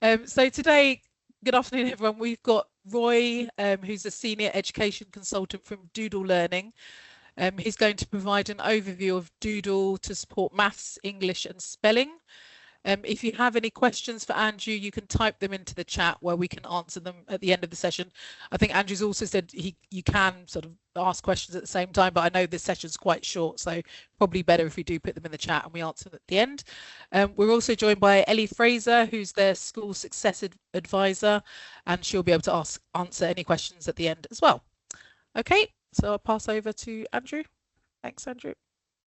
So today, good afternoon, everyone. We've got Roy, who's a senior education consultant from Doodle Learning. He's going to provide an overview of Doodle to support maths, English, and spelling. If you have any questions for Andrew, you can type them into the chat where we can answer them at the end of the session. I think Andrew's also said you can sort of ask questions at the same time, but I know this session's quite short, so probably better if we do put them in the chat and we answer them at the end. We're also joined by Ellie Fraser, who's their school success advisor, and she'll be able to answer any questions at the end as well. Okay, so I'll pass over to Andrew. Thanks, Andrew.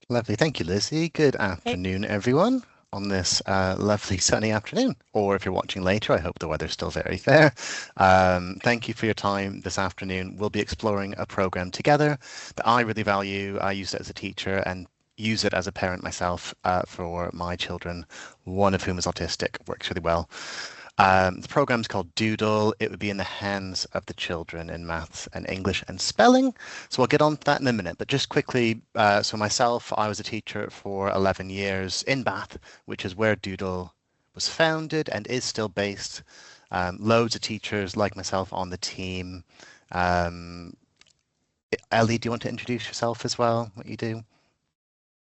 Lovely. Thank you, Lizzie. Good afternoon, everyone, on this lovely sunny afternoon. Or if you're watching later, I hope the weather's still very fair. Thank you for your time this afternoon. We'll be exploring a program together that I really value. I use it as a teacher and use it as a parent myself for my children, one of whom is autistic. Works really well. The program's called Doodle. It would be in the hands of the children in maths and English and spelling. So I'll get on to that in a minute. But just quickly, so myself, I was a teacher for 11 years in Bath, which is where Doodle was founded and is still based. Loads of teachers like myself on the team. Ellie, do you want to introduce yourself as well, what you do?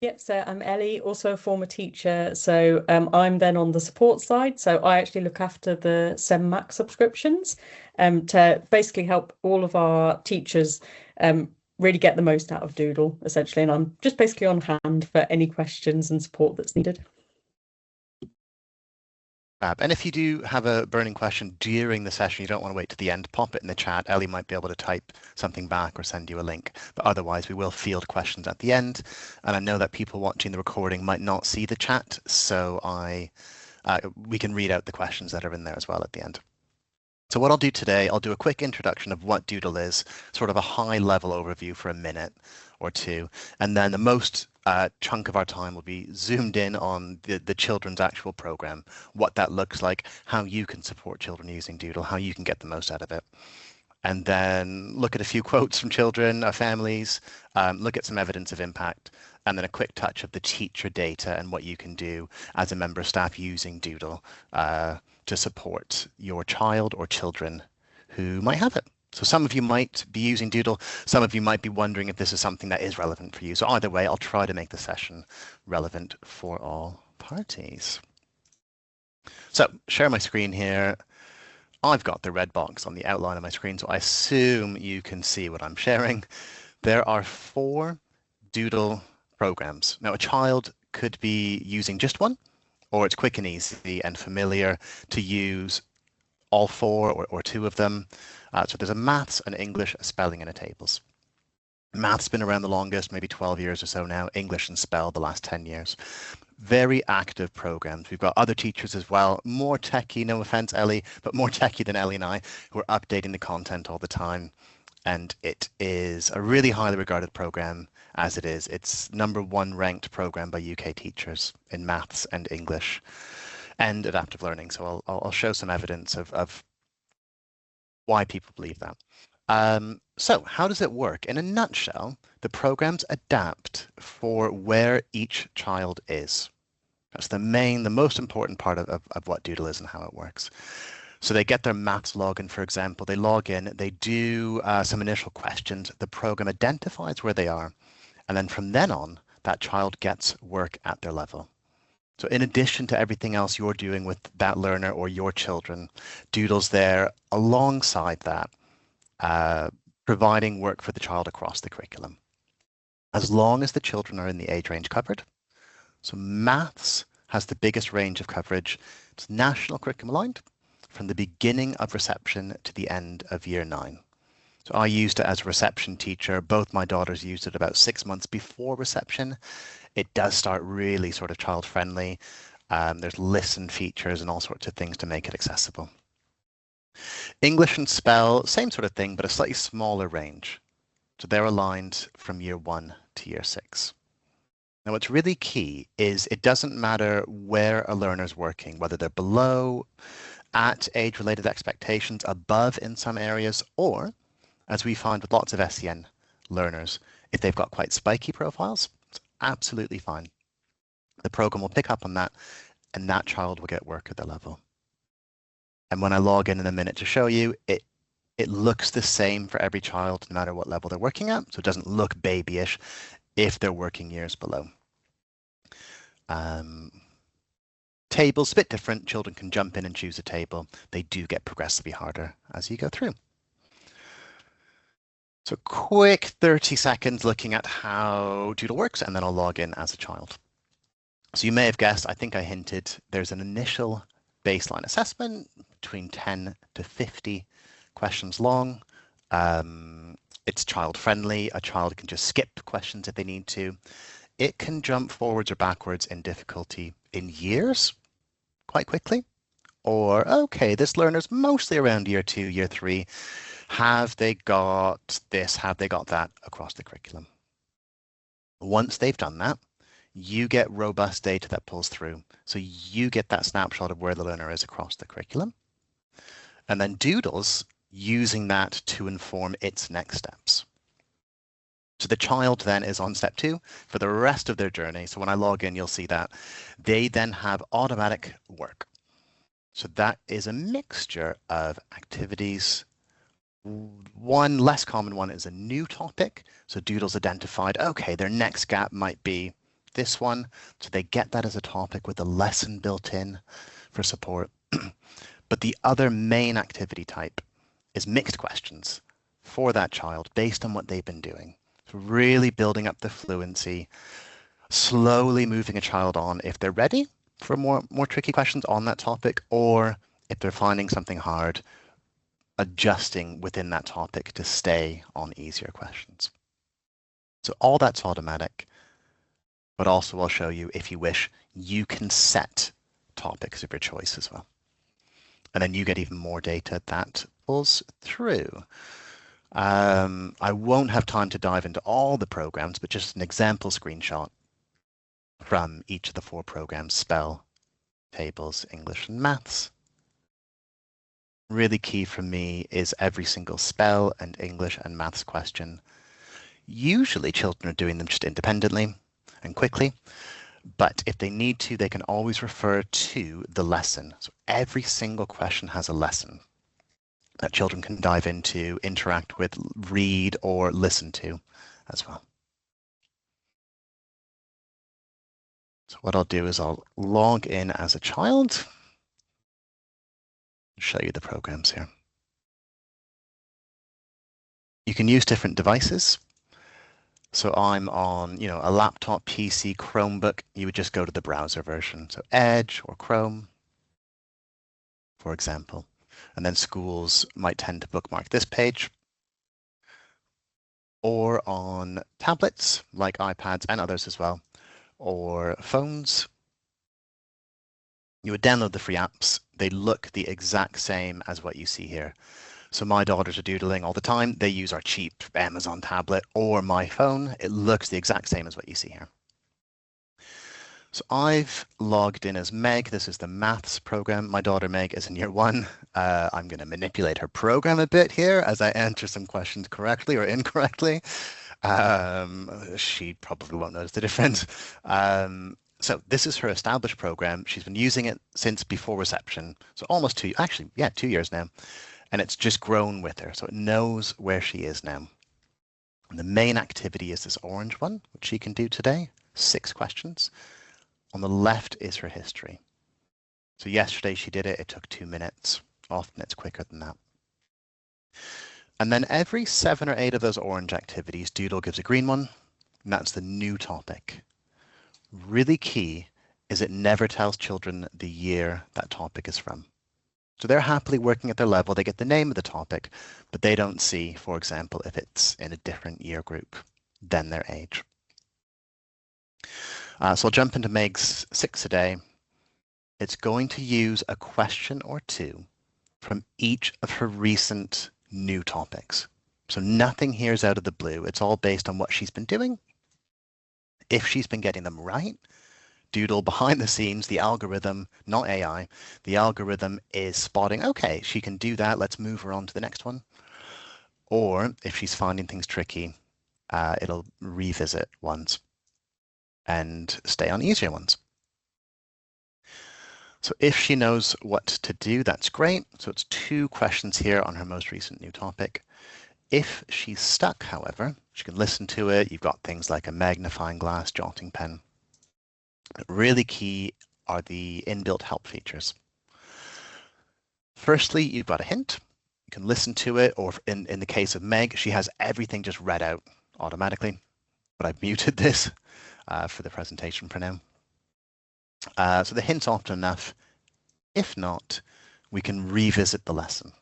Yep, so I'm Ellie, also a former teacher. So I'm then on the support side. So I actually look after the CENMAC subscriptions to basically help all of our teachers really get the most out of Doodle, essentially. And I'm just basically on hand for any questions and support that's needed. And if you do have a burning question during the session, you don't want to wait to the end, pop it in the chat. Ellie might be able to type something back or send you a link. But otherwise, we will field questions at the end. And I know that people watching the recording might not see the chat, so we can read out the questions that are in there as well at the end. So what I'll do today, I'll do a quick introduction of what Doodle is, sort of a high-level overview for a minute or two, and then the most chunk of our time will be zoomed in on the children's actual program, what that looks like, how you can support children using Doodle, how you can get the most out of it. And then look at a few quotes from children, families, look at some evidence of impact, and then a quick touch of the teacher data and what you can do as a member of staff using Doodle to support your child or children who might have it. So some of you might be using Doodle, some of you might be wondering if this is something that is relevant for you. So either way, I'll try to make the session relevant for all parties. So share my screen here. I've got the red box on the outline of my screen, so I assume you can see what I'm sharing. There are 4 Doodle programs. Now, a child could be using just one, or it's quick and easy and familiar to use all 4 or 2 of them. So there's a maths, an English, a spelling, and a tables. Math's been around the longest, maybe 12 years or so now. English and spell the last 10 years. Very active programs. We've got other teachers as well, more techie, no offense, Ellie, but more techie than Ellie and I, who are updating the content all the time. And it is a really highly regarded program as it is. It's #1 ranked program by UK teachers in maths and English and adaptive learning. So I'll show some evidence of why people believe that. So how does it work? In a nutshell, the programs adapt for where each child is. That's the most important part of what Doodle is and how it works. So they get their maths login, for example, they log in, they do some initial questions, the program identifies where they are, and then from then on, that child gets work at their level. So in addition to everything else you're doing with that learner or your children, Doodle's there alongside that, providing work for the child across the curriculum. As long as the children are in the age range covered. So maths has the biggest range of coverage. It's national curriculum aligned from the beginning of reception to the end of year 9. So I used it as a reception teacher. Both my daughters used it about 6 months before reception. It does start really sort of child friendly. There's listen features and all sorts of things to make it accessible. English and spell, same sort of thing, but a slightly smaller range. So they're aligned from year 1 to year 6. Now, what's really key is it doesn't matter where a learner's working, whether they're below, at age-related expectations, above in some areas, or, as we find with lots of SEN learners, if they've got quite spiky profiles, it's absolutely fine. The program will pick up on that, and that child will get work at their level. And when I log in a minute to show you, it looks the same for every child, no matter what level they're working at. So it doesn't look babyish if they're working years below. Tables, a bit different. Children can jump in and choose a table. They do get progressively harder as you go through. So quick 30 seconds looking at how Doodle works, and then I'll log in as a child. So you may have guessed, I think I hinted, there's an initial baseline assessment between 10 to 50 questions long. It's child friendly. A child can just skip questions if they need to. It can jump forwards or backwards in difficulty in years quite quickly. Or, okay, this learner's mostly around year 2, year 3. Have they got this? Have they got that across the curriculum? Once they've done that, you get robust data that pulls through. So you get that snapshot of where the learner is across the curriculum. And then Doodle's using that to inform its next steps. So the child then is on step 2 for the rest of their journey. So when I log in, you'll see that they then have automatic work. So that is a mixture of activities. One less common one is a new topic. So Doodle's identified, okay, their next gap might be this one. So they get that as a topic with a lesson built in for support. But the other main activity type is mixed questions for that child based on what they've been doing. So really building up the fluency, slowly moving a child on if they're ready for more tricky questions on that topic, or if they're finding something hard, adjusting within that topic to stay on easier questions. So all that's automatic, but also I'll show you, if you wish, you can set topics of your choice as well. And then you get even more data that pulls through. I won't have time to dive into all the programs, but just an example screenshot from each of the 4 programs: spell, tables, English, and maths. Really key for me is every single spell and English and maths question. Usually children are doing them just independently and quickly, but if they need to, they can always refer to the lesson. So every single question has a lesson that children can dive into, interact with, read, or listen to as well. So what I'll do is I'll log in as a child, show you the programs here. You can use different devices. So I'm on, a laptop, PC, Chromebook. You would just go to the browser version. So Edge or Chrome, for example. And then schools might tend to bookmark this page. Or on tablets, like iPads and others as well, or phones. You would download the free apps. They look the exact same as what you see here. So my daughters are doodling all the time. They use our cheap Amazon tablet or my phone. It looks the exact same as what you see here. So I've logged in as Meg. This is the maths program. My daughter Meg is in year 1. I'm going to manipulate her program a bit here as I enter some questions correctly or incorrectly. She probably won't notice the difference. So this is her established program. She's been using it since before reception. So almost 2 years now. And it's just grown with her. So it knows where she is now. And the main activity is this orange one, which she can do today. 6 questions. On the left is her history. So yesterday she did it. It took 2 minutes. Often it's quicker than that. And then every 7 or 8 of those orange activities, Doodle gives a green one. And that's the new topic. Really key is it never tells children the year that topic is from. So they're happily working at their level. They get the name of the topic, but they don't see, for example, if it's in a different year group than their age. So I'll jump into Meg's 6 a day. It's going to use a question or 2 from each of her recent new topics. So nothing here is out of the blue. It's all based on what she's been doing. If she's been getting them right, Doodle behind the scenes, the algorithm, not AI, the algorithm is spotting, okay, she can do that. Let's move her on to the next one. Or if she's finding things tricky, it'll revisit ones and stay on easier ones. So if she knows what to do, that's great. So it's 2 questions here on her most recent new topic. If she's stuck, however, she can listen to it. You've got things like a magnifying glass, jotting pen. But really key are the inbuilt help features. Firstly, you've got a hint. You can listen to it, or in the case of Meg, she has everything just read out automatically. But I've muted this for the presentation for now. So the hint's often enough. If not, we can revisit the lesson.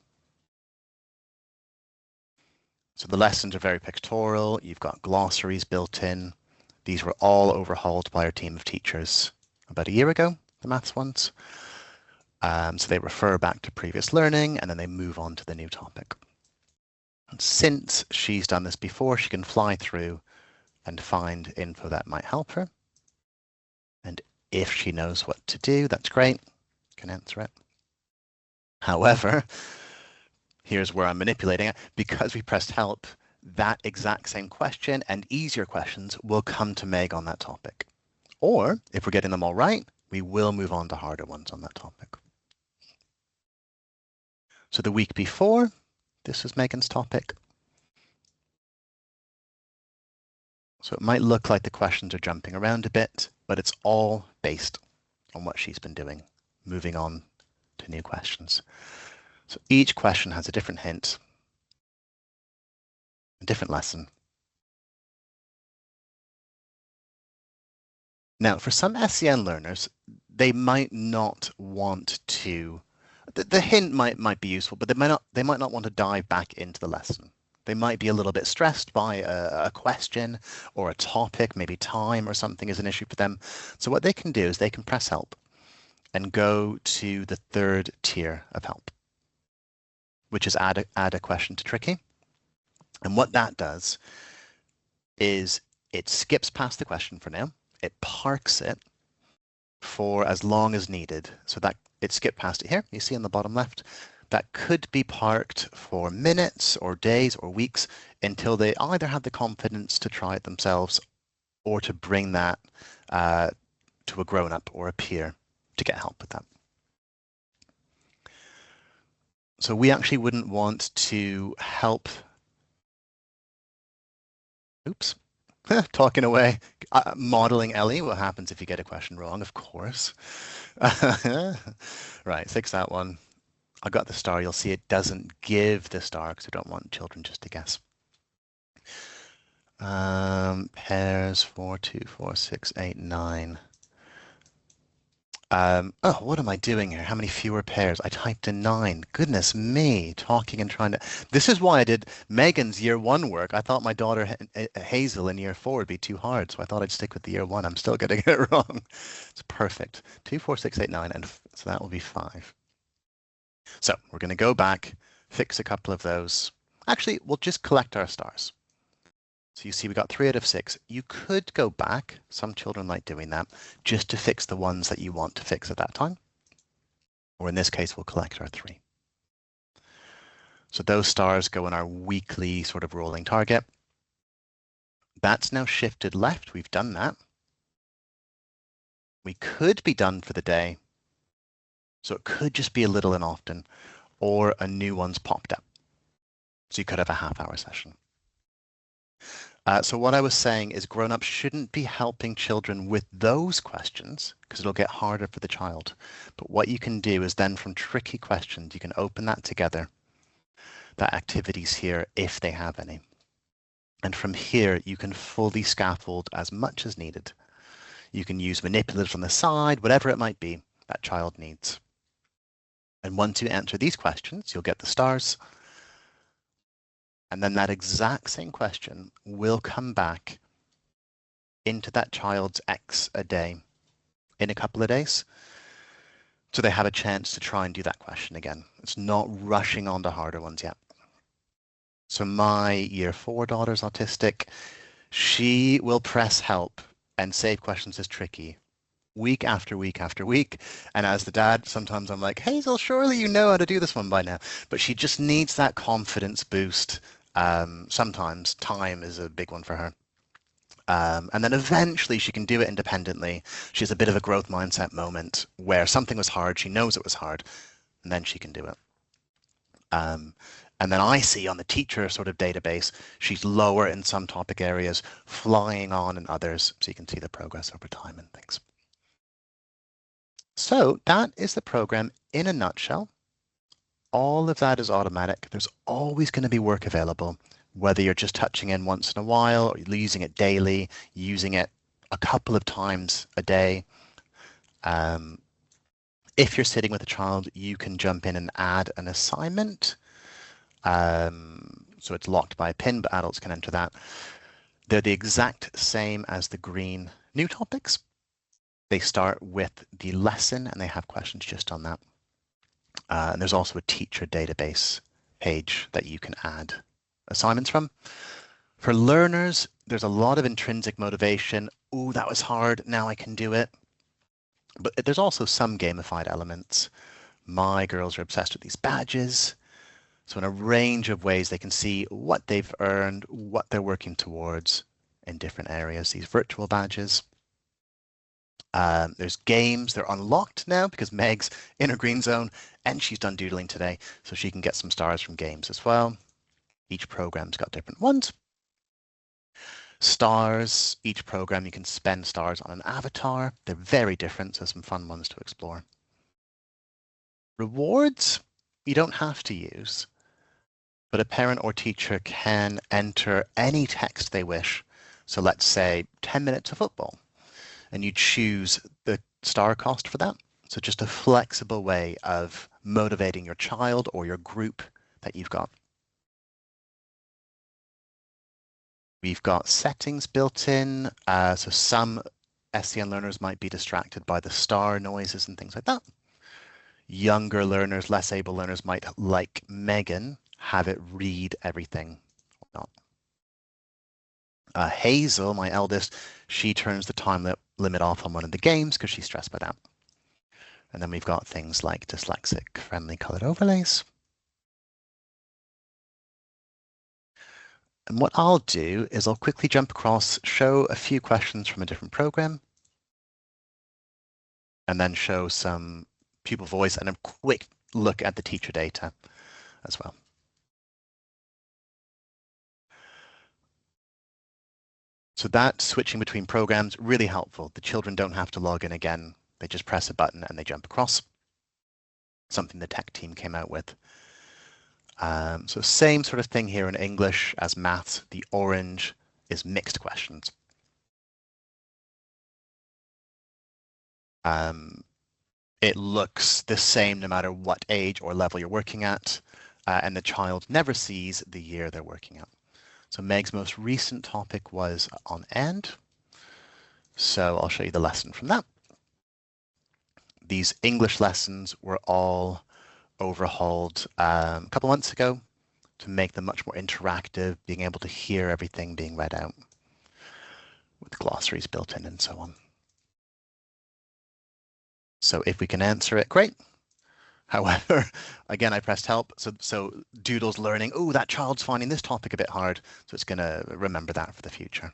So the lessons are very pictorial. You've got glossaries built in. These were all overhauled by our team of teachers about a year ago, the maths ones. So they refer back to previous learning and then they move on to the new topic. And since she's done this before, she can fly through and find info that might help her. And if she knows what to do, that's great, can answer it. However, here's where I'm manipulating it. Because we pressed help, that exact same question and easier questions will come to Meg on that topic. Or if we're getting them all right, we will move on to harder ones on that topic. So the week before, this was Megan's topic. So it might look like the questions are jumping around a bit, but it's all based on what she's been doing, moving on to new questions. So each question has a different hint, a different lesson. Now, for some SEN learners, they might not want to, the hint might be useful, but they might not want to dive back into the lesson. They might be a little bit stressed by a question or a topic, maybe time or something is an issue for them. So what they can do is they can press help and go to the 3rd tier of help, which is add a question to tricky. And what that does is it skips past the question for now. It parks it for as long as needed. So that it skipped past it here. You see on the bottom left. That could be parked for minutes or days or weeks until they either have the confidence to try it themselves or to bring that to a grown-up or a peer to get help with that. So we actually wouldn't want to help. Oops, talking away, modeling Ellie. What happens if you get a question wrong? Of course. Right, fix that one. I got the star. You'll see it doesn't give the star because I don't want children just to guess. Pairs 4, 2, 4, 6, 8, 9. Oh, what am I doing here? How many fewer pairs? I typed in 9. Goodness me, talking and trying to. This is why I did Megan's year 1 work. I thought my daughter Hazel in year 4 would be too hard, so I thought I'd stick with the year 1. I'm still getting it wrong. It's perfect. 2, 4, 6, 8, 9, and so that will be 5. So we're going to go back, fix a couple of those. Actually, we'll just collect our stars. So you see we got 3 out of 6. You could go back, some children like doing that, just to fix the ones that you want to fix at that time. Or in this case, we'll collect our 3. So those stars go in our weekly sort of rolling target. That's now shifted left. We've done that. We could be done for the day. So it could just be a little and often, or a new one's popped up. So you could have a half-hour session. So what I was saying is grown-ups shouldn't be helping children with those questions because it'll get harder for the child. But what you can do is then from tricky questions, you can open that together, that activities here, if they have any. And from here, you can fully scaffold as much as needed. You can use manipulatives on the side, whatever it might be that child needs. And once you answer these questions, you'll get the stars. And then that exact same question will come back into that child's X a day in a couple of days. So they have a chance to try and do that question again. It's not rushing on to harder ones yet. So my year 4 daughter's autistic. She will press help and save questions as tricky week after week after week. And as the dad, sometimes I'm like, Hazel, surely you know how to do this one by now. But she just needs that confidence boost. Sometimes time is a big one for her. And then eventually she can do it independently. She has a bit of a growth mindset moment where something was hard, she knows it was hard, and then she can do it. And then I see on the teacher sort of database, she's lower in some topic areas, flying on in others, so you can see the progress over time and things. So that is the program in a nutshell. All of that is automatic. There's always going to be work available, whether you're just touching in once in a while or you're using it daily, using it a couple of times a day. If you're sitting with a child, you can jump in and add an assignment. So it's locked by a pin, but adults can enter that. They're the exact same as the green new topics. They start with the lesson and they have questions just on that. And there's also a teacher database page that you can add assignments from. For learners, there's a lot of intrinsic motivation. Oh, that was hard, now I can do it. But there's also some gamified elements. My girls are obsessed with these badges. So in a range of ways, they can see what they've earned, what they're working towards in different areas, these virtual badges. There's games, they're unlocked now because Meg's in her green zone and she's done doodling today, so she can get some stars from games as well. Each program's got different ones. Stars, each program you can spend stars on an avatar. They're very different, so some fun ones to explore. Rewards, you don't have to use, but a parent or teacher can enter any text they wish. So let's say 10 minutes of football, and you choose the star cost for that. So just a flexible way of motivating your child or your group that you've got. We've got settings built in, so some SEN learners might be distracted by the star noises and things like that. Younger learners, less able learners might, like Megan, have it read everything or not. Hazel, my eldest, she turns the time limit off on one of the games because she's stressed by that. And then we've got things like dyslexic friendly colored overlays. And what I'll do is I'll quickly jump across, show a few questions from a different program, and then show some pupil voice and a quick look at the teacher data as well. So that switching between programs, really helpful. The children don't have to log in again. They just press a button and they jump across. Something the tech team came out with. So same sort of thing here in English as maths. The orange is mixed questions. It looks the same no matter what age or level you're working at, and the child never sees the year they're working at. So Meg's most recent topic was on end. So I'll show you the lesson from that. These English lessons were all overhauled a couple months ago to make them much more interactive, being able to hear everything being read out with glossaries built in and so on. So if we can answer it, great. However, again, I pressed help. So Doodle's learning, oh, that child's finding this topic a bit hard. So it's going to remember that for the future.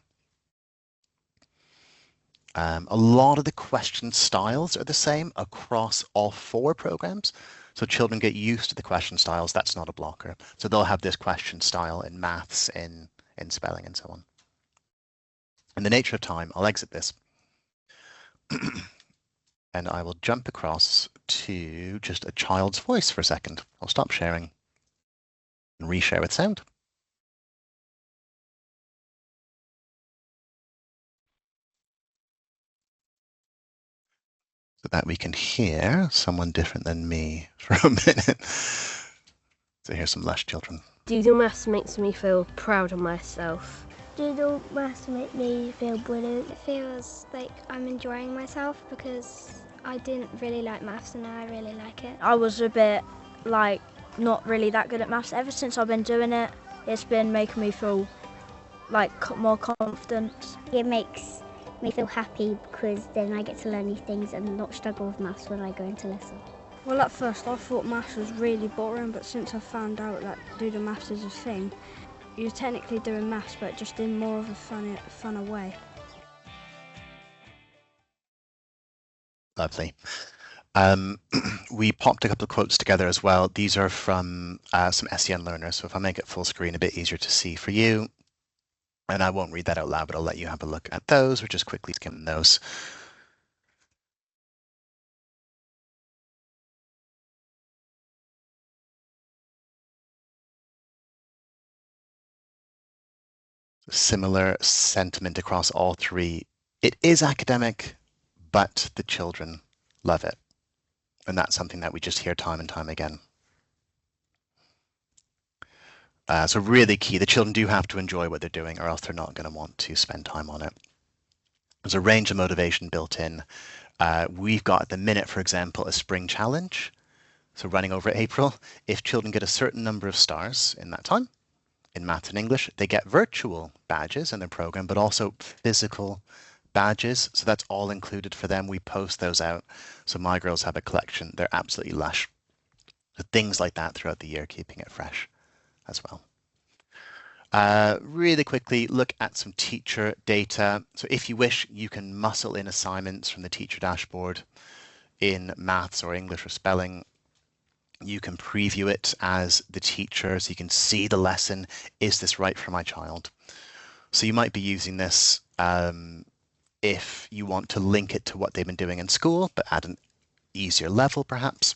A lot of the question styles are the same across all 4 programs. So children get used to the question styles. That's not a blocker. So they'll have this question style in maths, in spelling, and so on. In the nature of time, I'll exit this. And I will jump across to just a child's voice for a second. I'll stop sharing and reshare with sound. So that we can hear someone different than me for a minute. So here's some lush children. Doodle maths makes me feel proud of myself. Doodle maths make me feel brilliant. It feels like I'm enjoying myself because I didn't really like maths and now I really like it. I was a bit like not really that good at maths. Ever since I've been doing it, it's been making me feel like more confident. It makes me feel happy because then I get to learn these things and not struggle with maths when I go into lesson. Well, at first I thought maths was really boring, but since I found out that Doodle maths is a thing, you're technically doing maths, but just in more of a funner way. Lovely. We popped a couple of quotes together as well. These are from some SEN learners. So if I make it full screen, a bit easier to see for you. And I won't read that out loud, but I'll let you have a look at those. We're just quickly skimming those. Similar sentiment across all three. It is academic, but the children love it. And that's something that we just hear time and time again. So really key, the children do have to enjoy what they're doing or else they're not going to want to spend time on it. There's a range of motivation built in. We've got at the minute, for example, a spring challenge. So running over April, if children get a certain number of stars in that time, in maths and English, they get virtual badges in their program, but also physical badges. So that's all included for them. We post those out. So my girls have a collection. They're absolutely lush. So things like that throughout the year, keeping it fresh as well. Really quickly, look at some teacher data. So if you wish, you can muscle in assignments from the teacher dashboard in maths or English or spelling. You can preview it as the teacher so you can see the lesson. Is this right for my child? So you might be using this if you want to link it to what they've been doing in school, but at an easier level perhaps.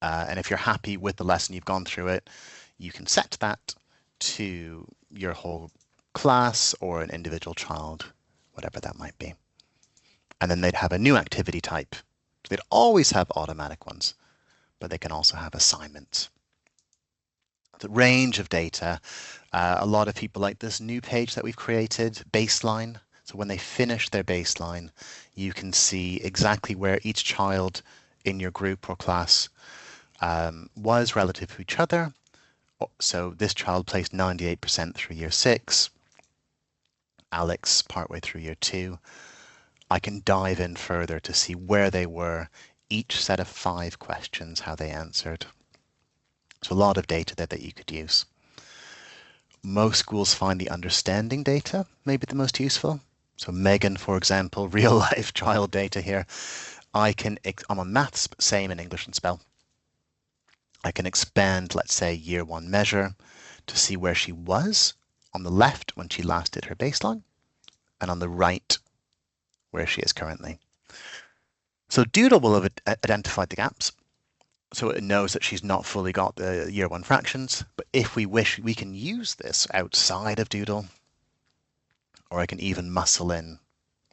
And if you're happy with the lesson, you've gone through it, you can set that to your whole class or an individual child, whatever that might be. And then they'd have a new activity type. So they'd always have automatic ones, but they can also have assignments. The range of data, a lot of people like this new page that we've created, baseline. So when they finish their baseline, you can see exactly where each child in your group or class was relative to each other. So this child placed 98% through year 6, Alex partway through year 2. I can dive in further to see where they were, each set of 5 questions, how they answered. So a lot of data there that you could use. Most schools find the understanding data maybe the most useful. So Megan, for example, real life child data here. I'm on maths, same in English and spell. I can expand, let's say, year 1 measure to see where she was on the left when she last did her baseline, and on the right where she is currently. So Doodle will have identified the gaps, so it knows that she's not fully got the year 1 fractions. But if we wish, we can use this outside of Doodle, or I can even muscle in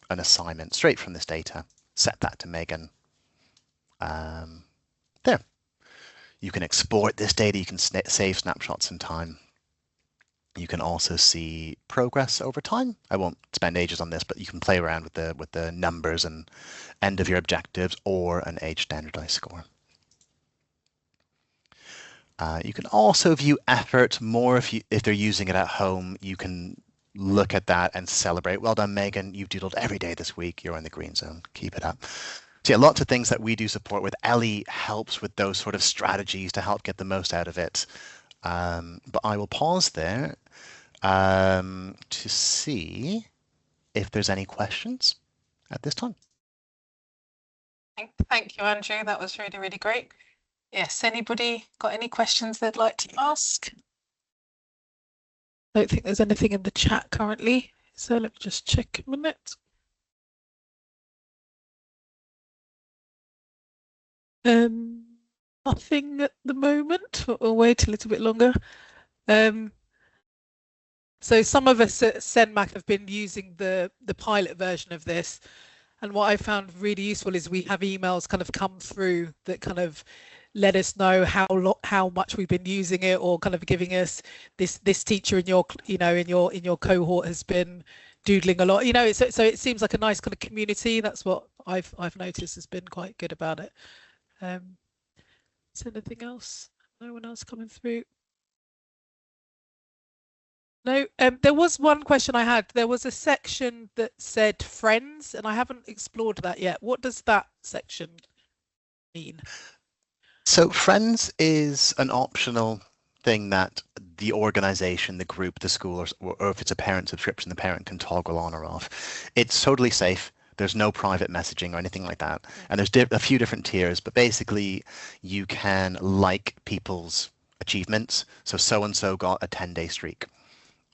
an assignment straight from this data, set that to Megan. There. You can export this data, you can save snapshots in time. You can also see progress over time. I won't spend ages on this, but you can play around with the numbers and end of your objectives or an age standardized score. You can also view effort more if they're using it at home. You can look at that and celebrate. Well done, Megan. You've doodled every day this week. You're in the green zone. Keep it up. So yeah, lots of things that we do support with. Ellie helps with those sort of strategies to help get the most out of it. But I will pause there to see if there's any questions at this time. Thank you, Andrew. That was really, really great. Yes, anybody got any questions they'd like to ask? I don't think there's anything in the chat currently, so let me just check a minute. Nothing at the moment. We'll wait a little bit longer. So some of us at CENMAC have been using the pilot version of this, and what I found really useful is we have emails kind of come through that kind of let us know how much we've been using it, or kind of giving us this teacher in your in your cohort has been doodling a lot. So it seems like a nice kind of community. That's what I've noticed has been quite good about it. Is there anything else? No one else coming through? No, there was one question I had. There was a section that said friends, and I haven't explored that yet. What does that section mean? So friends is an optional thing that the organization, the group, the school, or if it's a parent subscription, the parent can toggle on or off. It's totally safe. There's no private messaging or anything like that. And there's a few different tiers, but basically you can like people's achievements. So-and-so got a 10-day streak.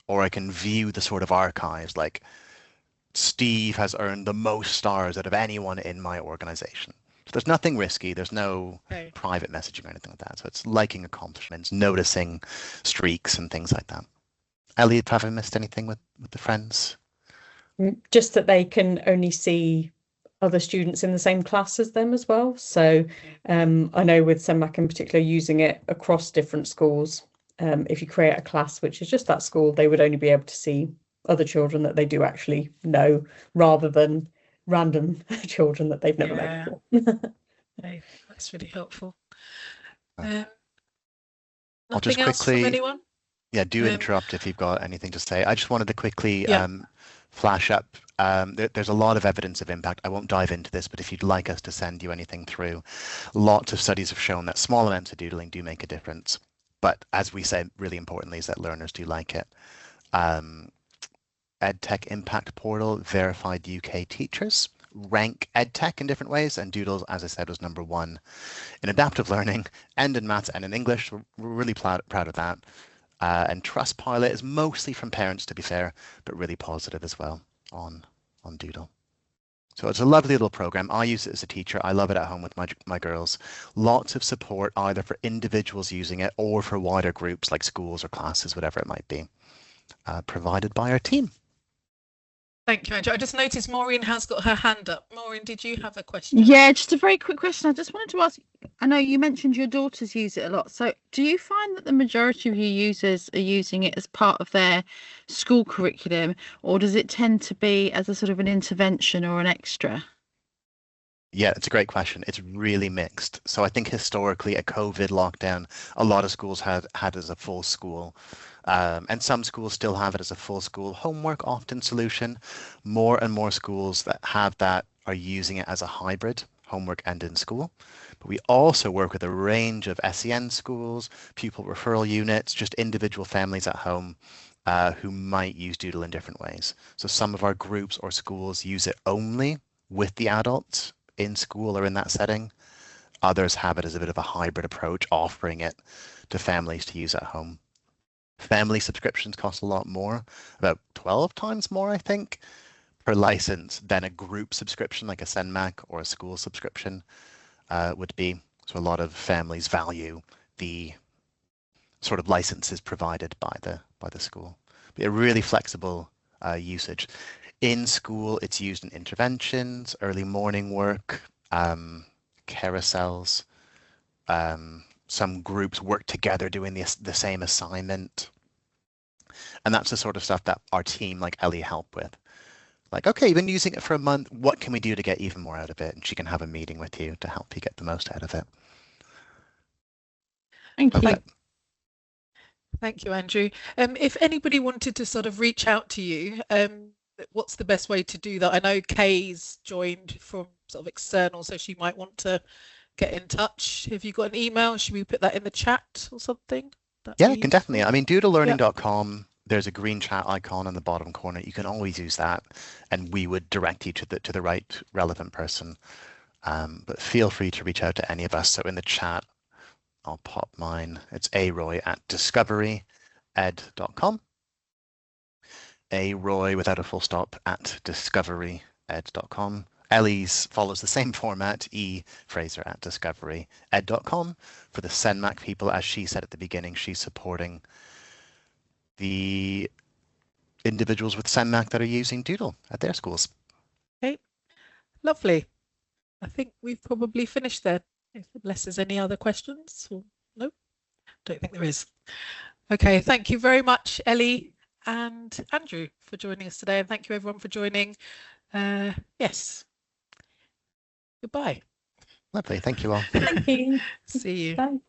Or I can view the sort of archives, like Steve has earned the most stars out of anyone in my organization. So there's nothing risky. There's no private messaging or anything like that. So it's liking accomplishments, noticing streaks and things like that. Ellie, have I missed anything with the friends? Just that they can only see other students in the same class as them as well. So I know with CENMAC in particular, using it across different schools, if you create a class which is just that school, they would only be able to see other children that they do actually know, rather than random children that they've never met before. Okay, that's really helpful. I'll just Nothing else from anyone? Yeah, do interrupt if you've got anything to say. I just wanted to quickly flash up. There's a lot of evidence of impact. I won't dive into this, but if you'd like us to send you anything through, lots of studies have shown that small amounts of doodling do make a difference. But as we said, really importantly is that learners do like it. EdTech Impact Portal verified UK teachers rank EdTech in different ways, and Doodle, as I said, was #1 in adaptive learning and in maths and in English. We're really proud of that. And Trustpilot is mostly from parents, to be fair, but really positive as well on Doodle. So it's a lovely little program. I use it as a teacher. I love it at home with my girls. Lots of support either for individuals using it or for wider groups like schools or classes, whatever it might be, provided by our team. Thank you, Andrew. I just noticed Maureen has got her hand up. Maureen, did you have a question? Yeah, just a very quick question. I just wanted to ask, I know you mentioned your daughters use it a lot. So do you find that the majority of your users are using it as part of their school curriculum, or does it tend to be as a sort of an intervention or an extra? Yeah, it's a great question. It's really mixed. So I think historically, a COVID lockdown, a lot of schools had it as a full school. And some schools still have it as a full school homework often solution. More and more schools that have that are using it as a hybrid, homework and in school. But we also work with a range of SEN schools, pupil referral units, just individual families at home who might use Doodle in different ways. So some of our groups or schools use it only with the adults in school or in that setting. Others have it as a bit of a hybrid approach, offering it to families to use at home. Family subscriptions cost a lot more, about 12 times more, I think, per license than a group subscription like a CENMAC or a school subscription would be. So a lot of families value the sort of licenses provided by the school. But a really flexible usage. In school, it's used in interventions, early morning work, carousels. Some groups work together doing the same assignment. And that's the sort of stuff that our team, like Ellie, help with. Like, okay, you've been using it for a month. What can we do to get even more out of it? And she can have a meeting with you to help you get the most out of it. Thank you. Thank you, Andrew. If anybody wanted to sort of reach out to you, what's the best way to do that? I know Kay's joined from sort of external, so she might want to get in touch. Have you got an email? Should we put that in the chat or something? Yeah, I can definitely. I mean, doodlelearning.com, there's a green chat icon in the bottom corner. You can always use that, and we would direct you to the right relevant person. But feel free to reach out to any of us. So in the chat, I'll pop mine. It's aroy@discoveryed.com. Aroy without a full stop @discoveryed.com. Ellie's follows the same format, efraser@discoveryed.com. For the CENMAC people, as she said at the beginning, she's supporting the individuals with CENMAC that are using Doodle at their schools. Okay, lovely. I think we've probably finished there, unless there's any other questions. Or, no, don't think there is. Okay, thank you very much, Ellie and Andrew, for joining us today, and thank you everyone for joining. Yes. Goodbye. Lovely. Thank you all. Thank you. See you. Bye.